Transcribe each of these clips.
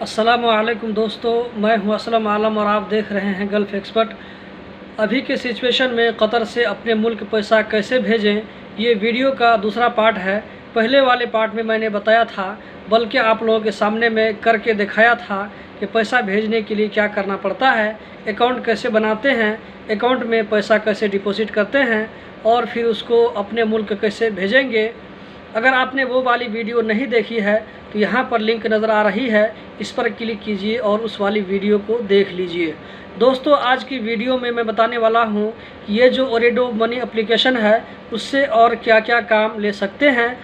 अस्सलामुअलैकुम दोस्तों, मैं हूं असलम आलम और आप देख रहे हैं गल्फ़ एक्सपर्ट। अभी के सिचुएशन में कतर से अपने मुल्क पैसा कैसे भेजें, ये वीडियो का दूसरा पार्ट है। पहले वाले पार्ट में मैंने बताया था, बल्कि आप लोगों के सामने में करके दिखाया था कि पैसा भेजने के लिए क्या करना पड़ता है, अकाउंट कैसे बनाते हैं, अकाउंट में पैसा कैसे डिपॉजिट करते हैं और फिर उसको अपने मुल्क कैसे भेजेंगे। अगर आपने वो वाली वीडियो नहीं देखी है तो यहाँ पर लिंक नज़र आ रही है, इस पर क्लिक कीजिए और उस वाली वीडियो को देख लीजिए। दोस्तों, आज की वीडियो में मैं बताने वाला हूँ कि ये जो ओरेडो मनी एप्लीकेशन है उससे और क्या क्या काम ले सकते हैं,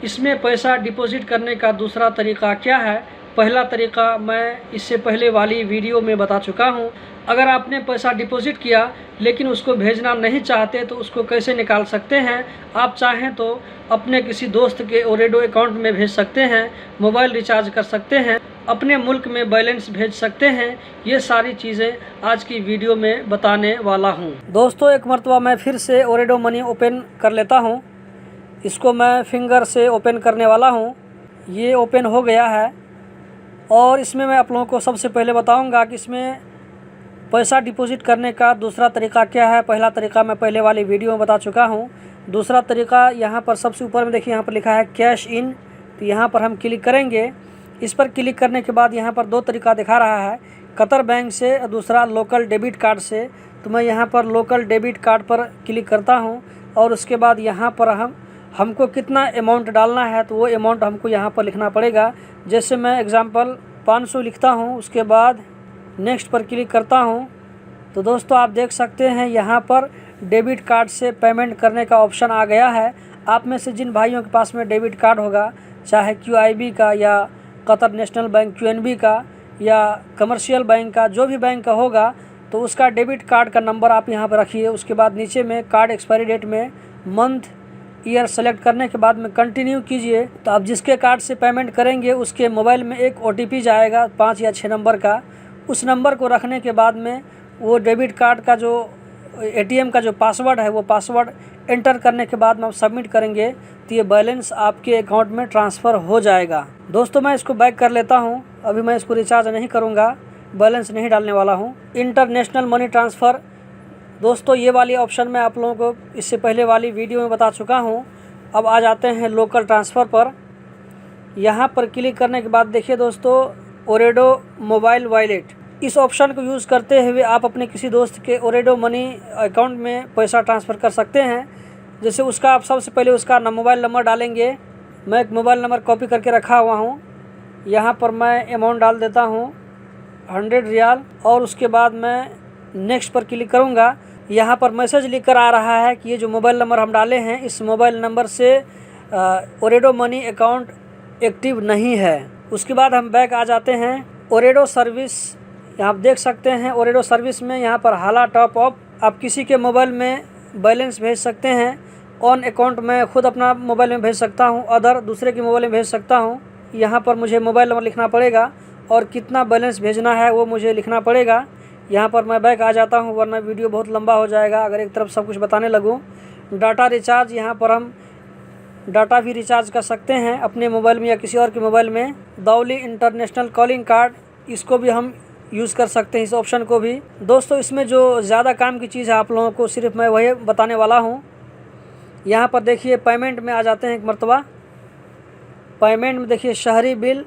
इसमें पैसा डिपॉजिट करने का दूसरा तरीका क्या है। पहला तरीका मैं इससे पहले वाली वीडियो में बता चुका हूँ। अगर आपने पैसा डिपॉजिट किया लेकिन उसको भेजना नहीं चाहते तो उसको कैसे निकाल सकते हैं। आप चाहें तो अपने किसी दोस्त के ओरेडो अकाउंट में भेज सकते हैं, मोबाइल रिचार्ज कर सकते हैं, अपने मुल्क में बैलेंस भेज सकते हैं। ये सारी चीज़ें आज की वीडियो में बताने वाला हूँ। दोस्तों, एक मरतबा मैं फिर से ओरेडो मनी ओपन कर लेता हूँ। इसको मैं फिंगर से ओपन करने वाला हूँ। ये ओपन हो गया है और इसमें मैं आप लोगों को सबसे पहले बताऊँगा कि इसमें पैसा डिपॉजिट करने का दूसरा तरीका क्या है। पहला तरीका मैं पहले वाली वीडियो में बता चुका हूँ। दूसरा तरीका यहाँ पर सबसे ऊपर में देखिए, यहाँ पर लिखा है कैश इन, तो यहाँ पर हम क्लिक करेंगे। इस पर क्लिक करने के बाद यहाँ पर दो तरीका दिखा रहा है, कतर बैंक से और दूसरा लोकल डेबिट कार्ड से। तो मैं यहाँ पर लोकल डेबिट कार्ड पर क्लिक करता हूँ और उसके बाद यहाँ पर हमको कितना अमाउंट डालना है तो वो अमाउंट हमको यहाँ पर लिखना पड़ेगा। जैसे मैं एग्ज़ाम्पल 500 लिखता हूँ, उसके बाद नेक्स्ट पर क्लिक करता हूँ। तो दोस्तों, आप देख सकते हैं यहाँ पर डेबिट कार्ड से पेमेंट करने का ऑप्शन आ गया है। आप में से जिन भाइयों के पास में डेबिट कार्ड होगा, चाहे QIB का या कतर नेशनल बैंक QNB का या कमर्शियल बैंक का, जो भी बैंक का होगा, तो उसका डेबिट कार्ड का नंबर आप यहाँ पर रखिए। उसके बाद नीचे में कार्ड एक्सपायरी डेट में मंथ ईयर सेलेक्ट करने के बाद में कंटिन्यू कीजिए। तो आप जिसके कार्ड से पेमेंट करेंगे उसके मोबाइल में एक OTP जाएगा 5 या 6 नंबर का। उस नंबर को रखने के बाद में वो डेबिट कार्ड का जो ATM का जो पासवर्ड है, वो पासवर्ड एंटर करने के बाद में आप सबमिट करेंगे तो ये बैलेंस आपके अकाउंट में ट्रांसफ़र हो जाएगा। दोस्तों, मैं इसको बैक कर लेता हूँ। अभी मैं इसको रिचार्ज नहीं करूँगा, बैलेंस नहीं डालने वाला हूँ। इंटरनेशनल मनी ट्रांसफ़र, दोस्तों ये वाली ऑप्शन मैं आप लोगों को इससे पहले वाली वीडियो में बता चुका हूँ। अब आ जाते हैं लोकल ट्रांसफ़र पर। यहाँ पर क्लिक करने के बाद देखिए दोस्तों, ओरेडो मोबाइल वॉलेट, इस ऑप्शन को यूज़ करते हुए आप अपने किसी दोस्त के ओरेडो मनी अकाउंट में पैसा ट्रांसफ़र कर सकते हैं। जैसे उसका आप सबसे पहले उसका मोबाइल नंबर डालेंगे। मैं एक मोबाइल नंबर कॉपी करके रखा हुआ हूँ। यहाँ पर मैं अमाउंट डाल देता हूँ 100 रियाल और उसके बाद मैं नेक्स्ट पर क्लिक करूँगा। यहाँ पर मैसेज लिख कर आ रहा है कि ये जो मोबाइल नंबर हम डाले हैं, इस मोबाइल नंबर से ओरेडो मनी अकाउंट एक्टिव नहीं है। उसके बाद हम बैक आ जाते हैं। ओरेडो सर्विस, यहाँ आप देख सकते हैं ओरेडो सर्विस में यहाँ पर हाला टॉप अप, आप किसी के मोबाइल में बैलेंस भेज सकते हैं। ऑन अकाउंट मैं खुद अपना मोबाइल में भेज सकता हूँ, अदर दूसरे के मोबाइल में भेज सकता हूँ। यहाँ पर मुझे मोबाइल नंबर लिखना पड़ेगा और कितना बैलेंस भेजना है वो मुझे लिखना पड़ेगा। यहाँ पर मैं बैक आ जाता हूँ, वरना वीडियो बहुत लंबा हो जाएगा अगर एक तरफ सब कुछ बताने लगूँ। डाटा रिचार्ज, यहाँ पर हम डाटा भी रिचार्ज कर सकते हैं अपने मोबाइल में या किसी और के मोबाइल में। दौली इंटरनेशनल कॉलिंग कार्ड, इसको भी हम यूज़ कर सकते हैं, इस ऑप्शन को भी। दोस्तों, इसमें जो ज़्यादा काम की चीज़ है आप लोगों को सिर्फ मैं वही बताने वाला हूँ। यहाँ पर देखिए पेमेंट में आ जाते हैं एक मरतबा। पेमेंट में देखिए शहरी बिल,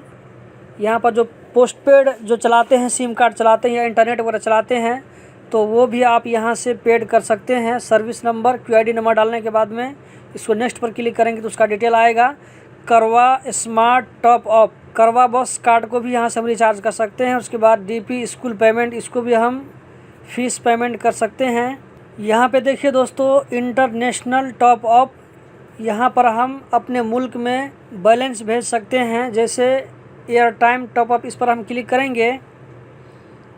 यहाँ पर जो पोस्टपेड जो चलाते हैं, सिम कार्ड चलाते हैं या इंटरनेट वगैरह चलाते हैं, तो वो भी आप यहाँ से पेड कर सकते हैं। सर्विस नंबर, QID नंबर डालने के बाद में इसको नेक्स्ट पर क्लिक करेंगे तो उसका डिटेल आएगा। करवा स्मार्ट टॉप अप, करवा बस कार्ड को भी यहाँ से हम रिचार्ज कर सकते हैं। उसके बाद DP स्कूल पेमेंट, इसको भी हम फीस पेमेंट कर सकते हैं। यहाँ पे देखिए दोस्तों, इंटरनेशनल टॉप अप, यहाँ पर हम अपने मुल्क में बैलेंस भेज सकते हैं। जैसे एयर टाइम टॉप अप, इस पर हम क्लिक करेंगे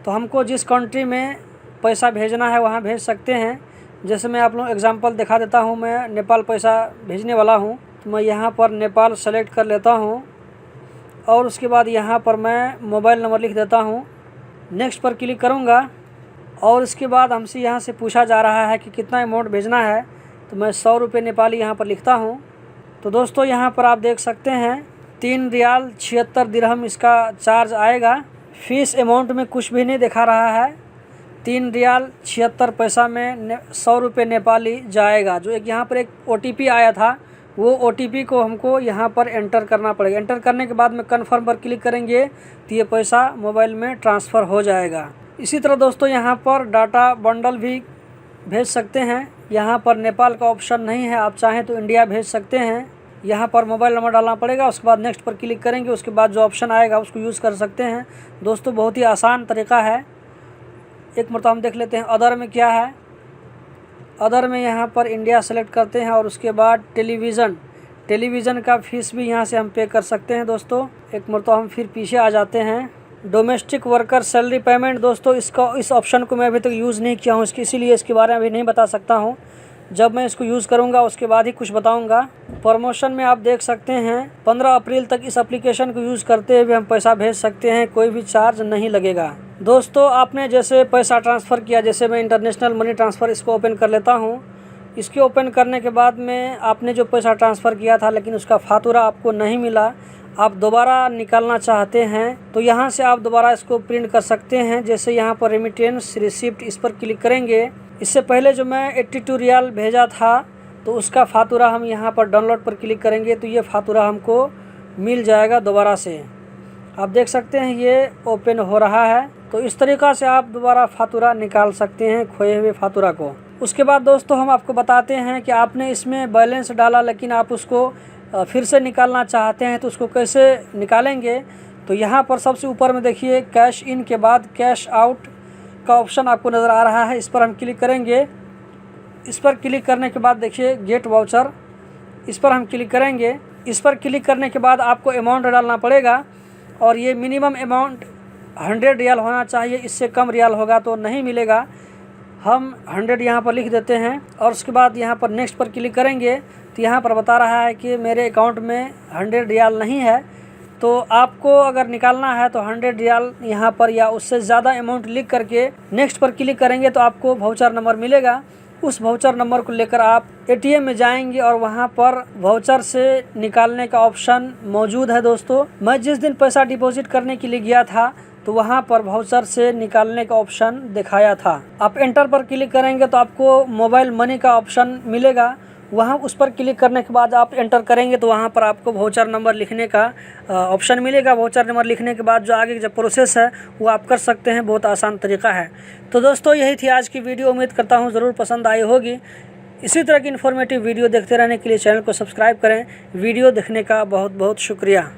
तो हमको जिस कंट्री में पैसा भेजना है वहाँ भेज सकते हैं। जैसे मैं आप लोगों एग्जांपल दिखा देता हूँ, मैं नेपाल पैसा भेजने वाला हूँ, तो मैं यहाँ पर नेपाल सेलेक्ट कर लेता हूँ और उसके बाद यहाँ पर मैं मोबाइल नंबर लिख देता हूँ। नेक्स्ट पर क्लिक करूँगा और इसके बाद हमसे यहाँ से पूछा जा रहा है कि कितना अमाउंट भेजना है, तो मैं 100 रुपये नेपाली यहाँ पर लिखता हूँ। तो दोस्तों, यहाँ पर आप देख सकते हैं 3 रियाल 76 दिरहम इसका चार्ज आएगा। फीस अमाउंट में कुछ भी नहीं दिखा रहा है। 3 रियाल 76 पैसा में 100 रुपये नेपाली जाएगा। जो एक यहाँ पर एक OTP आया था, वो OTP को हमको यहाँ पर एंटर करना पड़ेगा। एंटर करने के बाद में कन्फर्म पर क्लिक करेंगे तो ये पैसा मोबाइल में ट्रांसफ़र हो जाएगा। इसी तरह दोस्तों यहाँ पर डाटा बंडल भी भेज सकते हैं। यहाँ पर नेपाल का ऑप्शन नहीं है, आप चाहें तो इंडिया भेज सकते हैं। यहाँ पर मोबाइल नंबर डालना पड़ेगा, उसके बाद नेक्स्ट पर क्लिक करेंगे, उसके बाद जो ऑप्शन आएगा उसको यूज़ कर सकते हैं। दोस्तों बहुत ही आसान तरीका है। एक मरतबा हम देख लेते हैं अदर में क्या है। अदर में यहाँ पर इंडिया सेलेक्ट करते हैं और उसके बाद टेलीविज़न का फीस भी यहाँ से हम पे कर सकते हैं। दोस्तों एक मरतबा हम फिर पीछे आ जाते हैं। डोमेस्टिक वर्कर सैलरी पेमेंट, दोस्तों इस ऑप्शन को मैं अभी तक यूज़ नहीं किया हूँ, इसीलिए इसके बारे में अभी नहीं बता सकता हूँ। जब मैं इसको यूज़ करूँगा उसके बाद ही कुछ बताऊँगा। प्रमोशन में आप देख सकते हैं 15 अप्रैल तक इस एप्लीकेशन को यूज़ करते हुए हम पैसा भेज सकते हैं, कोई भी चार्ज नहीं लगेगा। दोस्तों आपने जैसे पैसा ट्रांसफ़र किया, जैसे मैं इंटरनेशनल मनी ट्रांसफ़र इसको ओपन कर लेता हूँ। इसके ओपन करने के बाद में आपने जो पैसा ट्रांसफ़र किया था लेकिन उसका फातूरा आपको नहीं मिला, आप दोबारा निकालना चाहते हैं तो यहाँ से आप दोबारा इसको प्रिंट कर सकते हैं। जैसे यहाँ पर रेमिटेंस रिसिप्ट, इस पर क्लिक करेंगे। इससे पहले जो मैं 82 रियाल भेजा था तो उसका फातूरा हम यहाँ पर डाउनलोड पर क्लिक करेंगे तो ये फातूरा हमको मिल जाएगा दोबारा से। आप देख सकते हैं ये ओपन हो रहा है। तो इस तरीक़ा से आप दोबारा फातूरा निकाल सकते हैं, खोए हुए फातूरा को। उसके बाद दोस्तों हम आपको बताते हैं कि आपने इसमें बैलेंस डाला लेकिन आप उसको फिर से निकालना चाहते हैं तो उसको कैसे निकालेंगे। तो यहाँ पर सबसे ऊपर में देखिए कैश इन के बाद कैश आउट का ऑप्शन आपको नज़र आ रहा है, इस पर हम क्लिक करेंगे। इस पर क्लिक करने के बाद देखिए गेट वाउचर, इस पर हम क्लिक करेंगे। इस पर क्लिक करने के बाद आपको अमाउंट डालना पड़ेगा और ये मिनिमम अमाउंट 100 रियाल होना चाहिए, इससे कम रियाल होगा तो नहीं मिलेगा। हम 100 यहाँ पर लिख देते हैं और उसके बाद यहाँ पर नेक्स्ट पर क्लिक करेंगे तो यहाँ पर बता रहा है कि मेरे अकाउंट में 100 रियाल नहीं है। तो आपको अगर निकालना है तो 100 रियाल यहाँ पर या उससे ज़्यादा अमाउंट लिख करके नेक्स्ट पर क्लिक करेंगे तो आपको वाउचर नंबर मिलेगा। उस वाउचर नंबर को लेकर आप ATM में जाएंगे और वहाँ पर वाउचर से निकालने का ऑप्शन मौजूद है। दोस्तों मैं जिस दिन पैसा डिपॉजिट करने के लिए गया था तो वहाँ पर वाउचर से निकालने का ऑप्शन दिखाया था। आप एंटर पर क्लिक करेंगे तो आपको मोबाइल मनी का ऑप्शन मिलेगा। वहाँ उस पर क्लिक करने के बाद आप एंटर करेंगे तो वहाँ पर आपको वाउचर नंबर लिखने का ऑप्शन मिलेगा। वाउचर नंबर लिखने के बाद जो आगे की जो प्रोसेस है वो आप कर सकते हैं, बहुत आसान तरीका है। तो दोस्तों यही थी आज की वीडियो, उम्मीद करता हूँ ज़रूर पसंद आई होगी। इसी तरह की इन्फॉर्मेटिव वीडियो देखते रहने के लिए चैनल को सब्सक्राइब करें। वीडियो देखने का बहुत बहुत शुक्रिया।